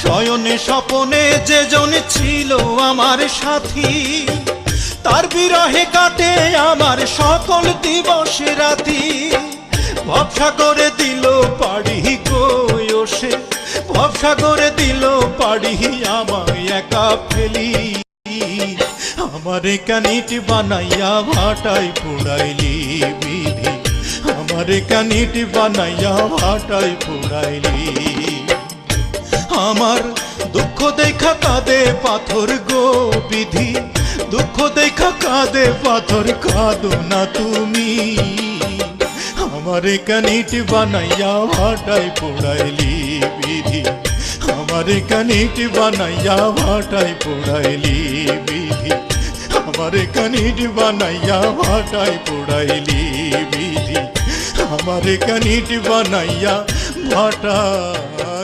শয়নে স্বপনে যে জন ছিল আমার সাথী, তার বিরহে কাটে আমার সকল দিবস রাতি। ভবসাগরে দিল পাড়ি গো সে, ভবসাগরে দিল পাড়ি আমায় একা ফেলি। আমারে কানিট বানাইয়া ভাটায় পোড়াইলি বিধি, আমারে কানিট বানাইয়া ভাটায় পোড়াইলি। আমার দুঃখ দেখা কাঁদে পাথর গো বিধি, দুঃখ দেখা কাঁদে পাথর, কাঁদো না তুমি। আমারে কানিট বানাইয়া ভাটায় পোড়াইলি বিধি, আমারে কানিট বানাইয়া ভাটায় পোড়াইলি বিধি, আমারে কানিট বানাইয়া ভাটায় পোড়াইলি বিধি, আমারে কানিট বানাইয়া ভাটা